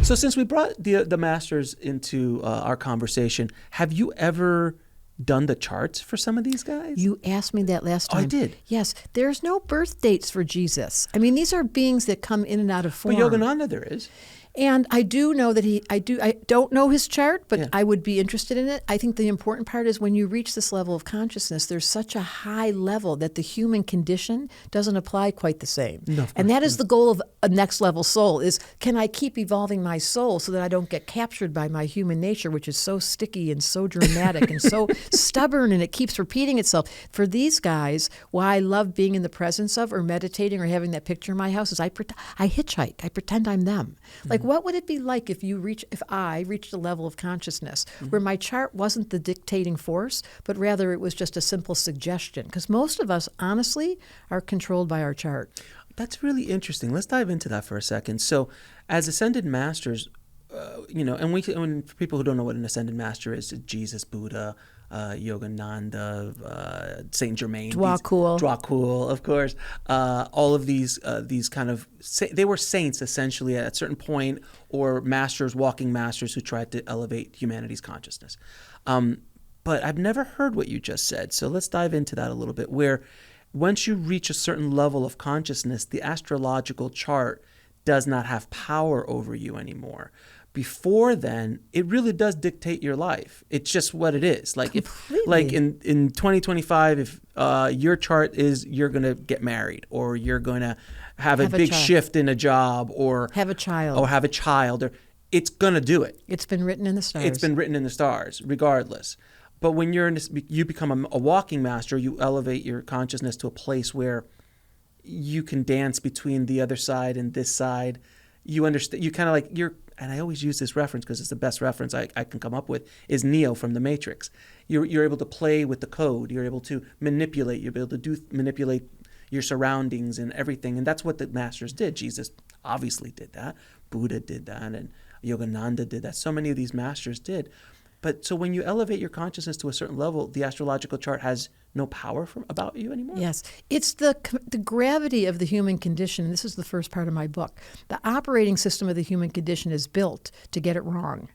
So since we brought the masters into our conversation, have you ever done the charts for some of these guys? You asked me that last time. I did. Yes. There's no birth dates for Jesus. I mean, these are beings that come in and out of form. But Yogananda there is. And I do know that I don't know his chart, but Yeah. I would be interested in it. I think the important part is when you reach this level of consciousness, there's such a high level that the human condition doesn't apply quite the same. No, of and course that is the goal of a next level soul is, can I keep evolving my soul so that I don't get captured by my human nature, which is so sticky and so dramatic and so stubborn, and it keeps repeating itself. For these guys, why I love being in the presence of or meditating or having that picture in my house is I hitchhike. I pretend I'm them. Like, what would it be like if I reached a level of consciousness where my chart wasn't the dictating force, but rather it was just a simple suggestion? Because most of us, honestly, are controlled by our chart. That's really interesting. Let's dive into that for a second. So, as ascended masters, and for people who don't know what an ascended master is, Jesus, Buddha, Yogananda, Saint Germain, Dwakul, of course. All of these kind of they were saints essentially at a certain point, or masters, walking masters who tried to elevate humanity's consciousness. But I've never heard what you just said, so let's dive into that a little bit. Where once you reach a certain level of consciousness, the astrological chart does not have power over you anymore. Before then, it really does dictate your life. It's just what it is. Like in 2025, if your chart is you're going to get married, or you're going to have a big shift in a job, or have a child, or it's going to do it. It's been written in the stars. It's been written in the stars, regardless. But when you become a walking master, you elevate your consciousness to a place where you can dance between the other side and this side. You understand. You kind of and I always use this reference because it's the best reference I can come up with, is Neo from The Matrix. You're able to play with the code. You're able to manipulate. You're able to manipulate your surroundings and everything. And that's what the masters did. Jesus obviously did that. Buddha did that. And Yogananda did that. So many of these masters did. But so when you elevate your consciousness to a certain level, the astrological chart has no power about you anymore? Yes. It's the gravity of the human condition. This is the first part of my book. The operating system of the human condition is built to get it wrong.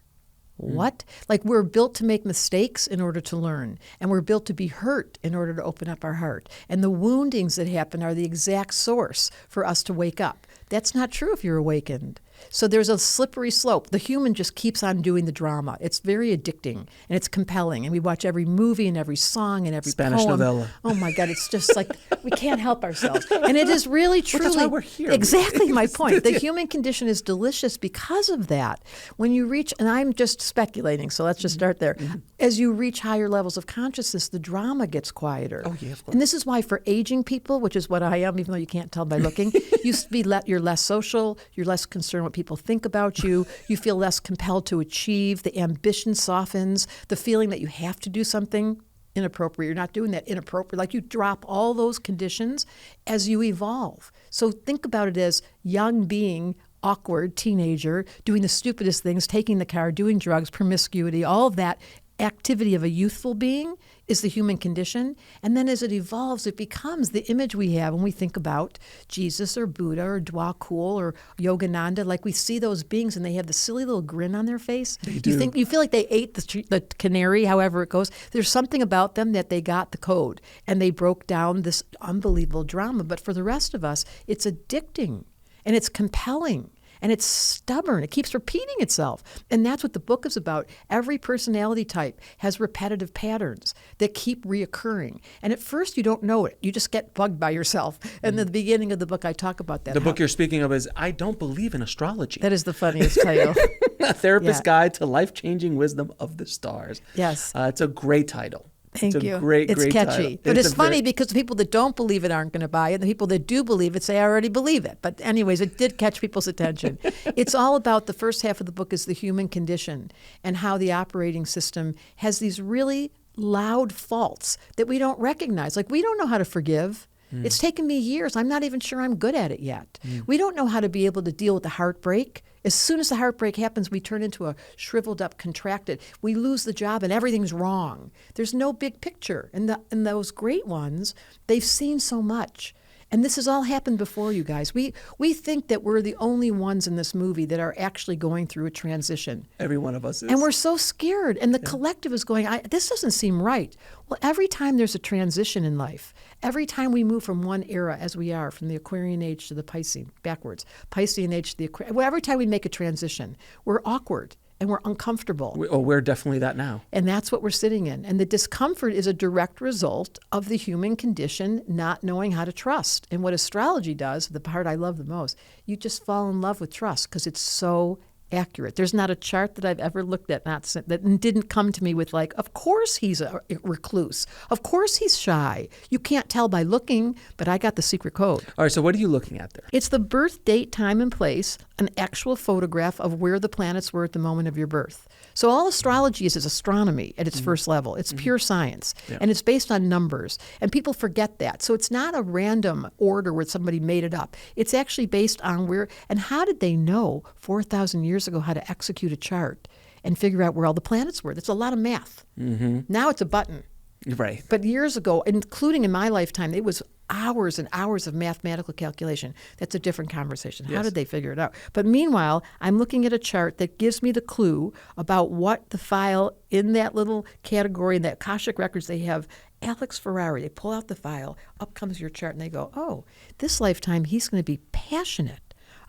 What? Like, we're built to make mistakes in order to learn, and we're built to be hurt in order to open up our heart. And the woundings that happen are the exact source for us to wake up. That's not true if you're awakened. So there's a slippery slope. The human just keeps on doing the drama. It's very addicting, and it's compelling. And we watch every movie and every song and every Spanish poem. novella. Oh, my God. It's just like we can't help ourselves. And it is really, truly. Well, that's why we're here. Exactly my point. The human condition is delicious because of that. When you reach, and I'm just speculating, so let's just start there. As you reach higher levels of consciousness, the drama gets quieter. Oh, yeah, of course. And this is why for aging people, which is what I am, even though you can't tell by looking, you're less social, you're less concerned what people think about you, you feel less compelled to achieve, the ambition softens, the feeling that you have to do something inappropriate, you're not doing that inappropriate, like you drop all those conditions as you evolve. So think about it as young being, awkward, teenager, doing the stupidest things, taking the car, doing drugs, promiscuity, all of that activity of a youthful being is the human condition. And then as it evolves, it becomes the image we have when we think about Jesus or Buddha or Dwakul or Yogananda. Like, we see those beings and they have the silly little grin on their face. They do. You feel like they ate the canary, however it goes. There's something about them that they got the code and they broke down this unbelievable drama. But for the rest of us, it's addicting and it's compelling. And it's stubborn. It keeps repeating itself. And that's what the book is about. Every personality type has repetitive patterns that keep reoccurring. And at first, you don't know it. You just get bugged by yourself. And at the beginning of the book, I talk about that. The book you're speaking of is I Don't Believe in Astrology. That is the funniest title. A Therapist's Guide to Life-Changing Wisdom of the Stars. Yes. It's a great title. Thank you. It's a great catchy. title. But it's funny because the people that don't believe it aren't going to buy it. The people that do believe it say, I already believe it. But anyways, it did catch people's attention. It's all about, the first half of the book is the human condition and how the operating system has these really loud faults that we don't recognize. Like, we don't know how to forgive. It's taken me years. I'm not even sure I'm good at it yet. We don't know how to be able to deal with the heartbreak. As soon as the heartbreak happens, we turn into a shriveled up, contracted. We lose the job and everything's wrong. There's no big picture. And those great ones, they've seen so much. And this has all happened before, you guys. We think that we're the only ones in this movie that are actually going through a transition. Every one of us is. And we're so scared. And the collective is going, this doesn't seem right. Well, every time there's a transition in life, every time we move from one era, as we are, from the Aquarian age to the Piscean, backwards, Piscean age to the Aquarian, well, every time we make a transition, we're awkward. And we're uncomfortable. We're definitely that now. And that's what we're sitting in. And the discomfort is a direct result of the human condition not knowing how to trust. And what astrology does, the part I love the most, you just fall in love with trust because it's so accurate. There's not a chart that I've ever looked at that didn't come to me with like, of course he's a recluse. Of course he's shy. You can't tell by looking, but I got the secret code. All right, so what are you looking at there? It's the birth date, time, and place, an actual photograph of where the planets were at the moment of your birth. So all astrology is astronomy at its first level. It's pure science, and it's based on numbers. And people forget that. So it's not a random order where somebody made it up. It's actually based on where, and how did they know 4,000 years ago how to execute a chart and figure out where all the planets were? That's a lot of math. Now it's a button. Right. But years ago, including in my lifetime, it was hours and hours of mathematical calculation. That's a different conversation. How did they figure it out? But meanwhile, I'm looking at a chart that gives me the clue about what the file in that little category, in that Akashic Records, they have Alex Ferrari. They pull out the file, up comes your chart, and they go, oh, this lifetime he's going to be passionate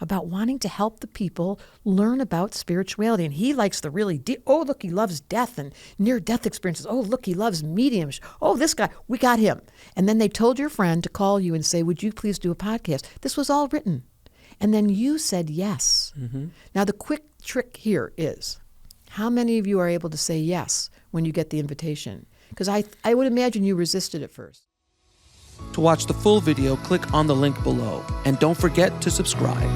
about wanting to help the people learn about spirituality. And he likes the really deep, oh, look, he loves death and near-death experiences. Oh, look, he loves mediums. Oh, this guy, we got him. And then they told your friend to call you and say, would you please do a podcast? This was all written. And then you said yes. Now, the quick trick here is, how many of you are able to say yes when you get the invitation? Because I would imagine you resisted at first. To watch the full video, click on the link below. And don't forget to subscribe.